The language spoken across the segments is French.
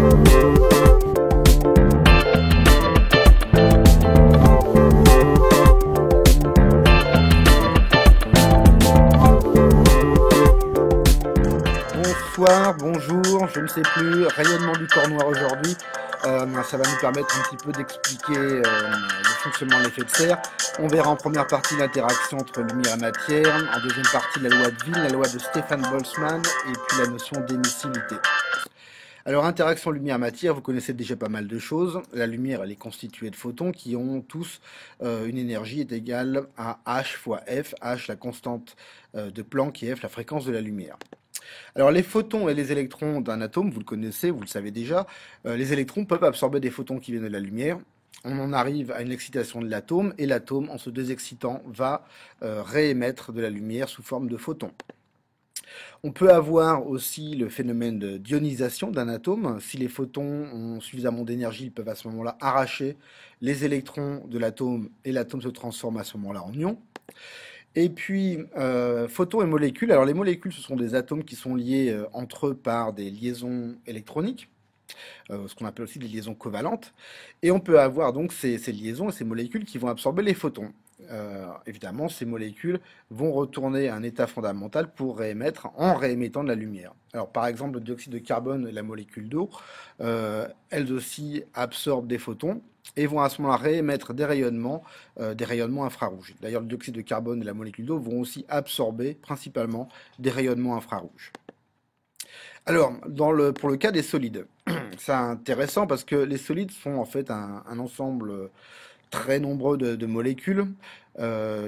Bonsoir, bonjour, je ne sais plus, rayonnement du corps noir aujourd'hui. Ça va nous permettre un petit peu d'expliquer le fonctionnement de l'effet de serre. On verra en première partie l'interaction entre lumière et matière, en deuxième partie la loi de Wien, la loi de Stefan Boltzmann et puis la notion d'émissivité. Alors, interaction lumière-matière, vous connaissez déjà pas mal de choses. La lumière, elle est constituée de photons qui ont tous une énergie est égale à H fois F, H la constante de Planck et F la fréquence de la lumière. Alors les photons et les électrons d'un atome, vous le connaissez, vous le savez déjà, les électrons peuvent absorber des photons qui viennent de la lumière. On en arrive à une excitation de l'atome et l'atome, en se désexcitant, va réémettre de la lumière sous forme de photons. On peut avoir aussi le phénomène de d'ionisation d'un atome. Si les photons ont suffisamment d'énergie, ils peuvent à ce moment-là arracher les électrons de l'atome et l'atome se transforme à ce moment-là en ion. Et puis, photons et molécules. Alors, les molécules, ce sont des atomes qui sont liés entre eux par des liaisons électroniques, ce qu'on appelle aussi des liaisons covalentes. Et on peut avoir donc ces liaisons et ces molécules qui vont absorber les photons. Évidemment, ces molécules vont retourner à un état fondamental pour réémettre en réémettant de la lumière. Alors, par exemple, le dioxyde de carbone et la molécule d'eau, elles aussi absorbent des photons et vont à ce moment-là réémettre des rayonnements infrarouges. D'ailleurs, le dioxyde de carbone et la molécule d'eau vont aussi absorber principalement des rayonnements infrarouges. Alors, pour le cas des solides, c'est intéressant parce que les solides sont en fait un ensemble très nombreux de molécules,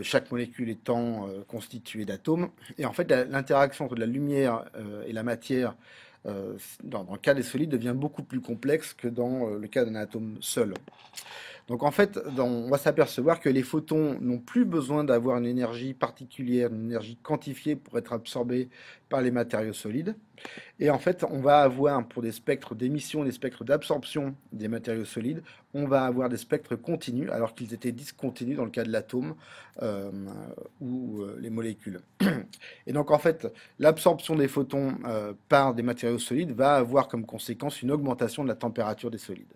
chaque molécule étant constituée d'atomes. Et en fait, l'interaction entre la lumière et la matière dans le cas des solides devient beaucoup plus complexe que dans le cas d'un atome seul. Donc en fait, on va s'apercevoir que les photons n'ont plus besoin d'avoir une énergie particulière, une énergie quantifiée pour être absorbés par les matériaux solides. Et en fait, on va avoir pour des spectres d'émission, des spectres d'absorption des matériaux solides, on va avoir des spectres continus alors qu'ils étaient discontinus dans le cas de l'atome ou les molécules. Et donc en fait, l'absorption des photons par des matériaux solides va avoir comme conséquence une augmentation de la température des solides.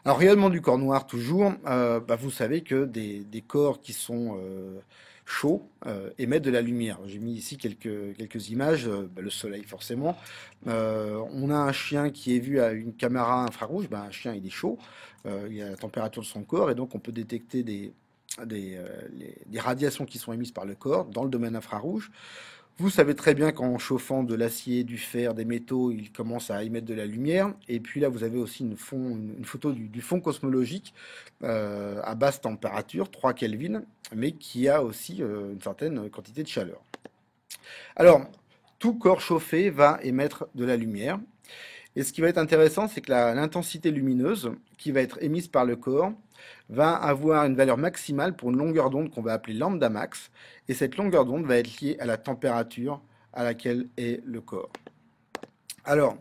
Alors, rayonnement du corps noir, toujours, vous savez que des corps qui sont chauds émettent de la lumière. J'ai mis ici quelques images, le soleil forcément. On a un chien qui est vu à une caméra infrarouge, un chien il est chaud, il a la température de son corps et donc on peut détecter des radiations qui sont émises par le corps dans le domaine infrarouge. Vous savez très bien qu'en chauffant de l'acier, du fer, des métaux, il commence à émettre de la lumière. Et puis là, vous avez aussi une photo du fond cosmologique à basse température, 3 Kelvin, mais qui a aussi une certaine quantité de chaleur. Alors, tout corps chauffé va émettre de la lumière. Et ce qui va être intéressant, c'est que l'intensité lumineuse qui va être émise par le corps va avoir une valeur maximale pour une longueur d'onde qu'on va appeler lambda max. Et cette longueur d'onde va être liée à la température à laquelle est le corps. Alors,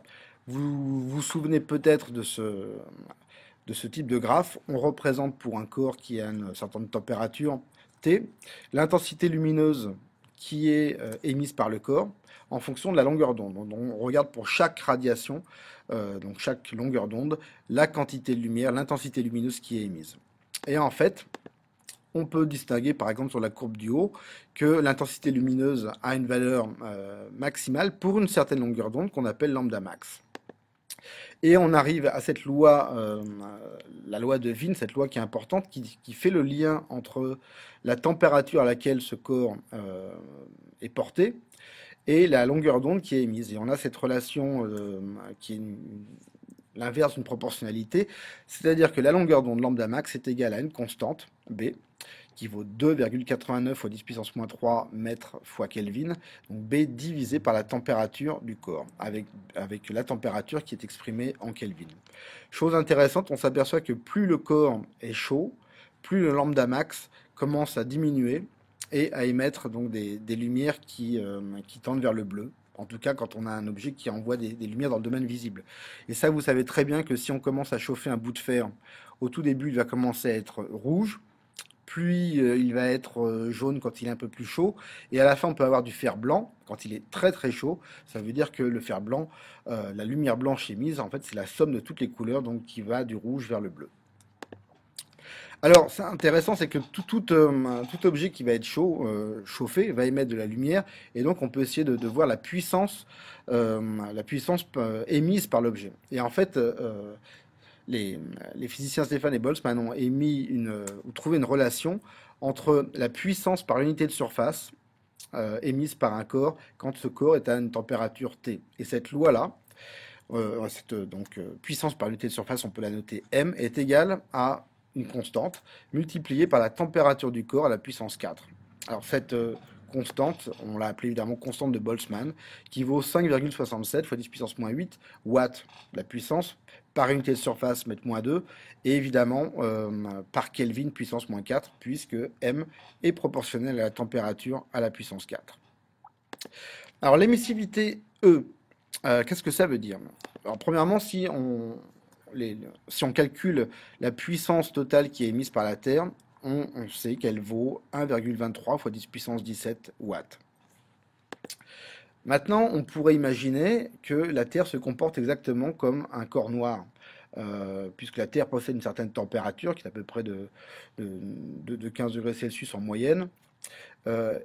vous vous souvenez peut-être de ce type de graphe. On représente pour un corps qui a une certaine température T, l'intensité lumineuse qui est émise par le corps en fonction de la longueur d'onde. On regarde pour chaque radiation, donc chaque longueur d'onde, la quantité de lumière, l'intensité lumineuse qui est émise. Et en fait, on peut distinguer par exemple sur la courbe du haut que l'intensité lumineuse a une valeur maximale pour une certaine longueur d'onde qu'on appelle lambda max. Et on arrive à cette loi, la loi de Wien, cette loi qui est importante, qui fait le lien entre la température à laquelle ce corps est porté et la longueur d'onde qui est émise. Et on a cette relation qui est l'inverse d'une proportionnalité, c'est-à-dire que la longueur d'onde lambda max est égale à une constante, B, qui vaut 2,89 fois 10 puissance moins 3 mètres fois Kelvin, donc B divisé par la température du corps, avec la température qui est exprimée en Kelvin. Chose intéressante, on s'aperçoit que plus le corps est chaud, plus le lambda max commence à diminuer et à émettre donc des lumières qui tendent vers le bleu. En tout cas, quand on a un objet qui envoie des lumières dans le domaine visible. Et ça, vous savez très bien que si on commence à chauffer un bout de fer, au tout début, il va commencer à être rouge. Plus il va être jaune quand il est un peu plus chaud. Et à la fin, on peut avoir du fer blanc quand il est très très chaud. Ça veut dire que le fer blanc, la lumière blanche émise, en fait, c'est la somme de toutes les couleurs, donc qui va du rouge vers le bleu. Alors, c'est intéressant, c'est que tout objet qui va être chauffé va émettre de la lumière, et donc on peut essayer de voir la puissance émise par l'objet. Et en fait, les physiciens Stefan et Boltzmann ont ou trouvé une relation entre la puissance par unité de surface émise par un corps quand ce corps est à une température T. Et cette loi-là, puissance par unité de surface, on peut la noter M, est égale à une constante multipliée par la température du corps à la puissance 4. Alors cette constante, on l'a appelée évidemment constante de Boltzmann, qui vaut 5,67 fois 10 puissance moins 8 watts, la puissance par unité de surface, mètre moins 2, et évidemment par Kelvin puissance moins 4, puisque M est proportionnelle à la température à la puissance 4. Alors l'émissivité E, qu'est-ce que ça veut dire? Alors premièrement, si on calcule la puissance totale qui est émise par la Terre, on sait qu'elle vaut 1,23 fois 10 puissance 17 watts. Maintenant, on pourrait imaginer que la Terre se comporte exactement comme un corps noir, puisque la Terre possède une certaine température, qui est à peu près de 15 degrés Celsius en moyenne.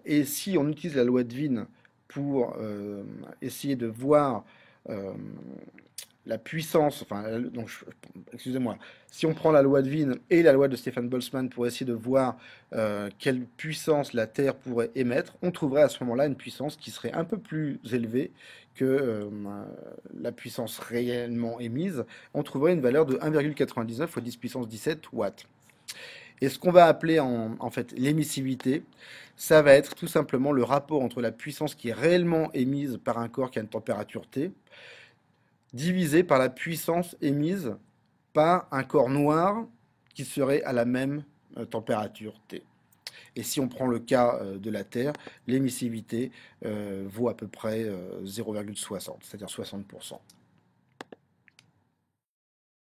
Et si on utilise la loi de Wien pour essayer de voir la puissance, excusez-moi, si on prend la loi de Wien et la loi de Stefan Boltzmann pour essayer de voir quelle puissance la Terre pourrait émettre, on trouverait à ce moment-là une puissance qui serait un peu plus élevée que la puissance réellement émise. On trouverait une valeur de 1,99 fois 10 puissance 17 watts. Et ce qu'on va appeler en fait l'émissivité, ça va être tout simplement le rapport entre la puissance qui est réellement émise par un corps qui a une température T, divisé par la puissance émise par un corps noir qui serait à la même température T. Et si on prend le cas de la Terre, l'émissivité vaut à peu près 0,60, c'est-à-dire 60%.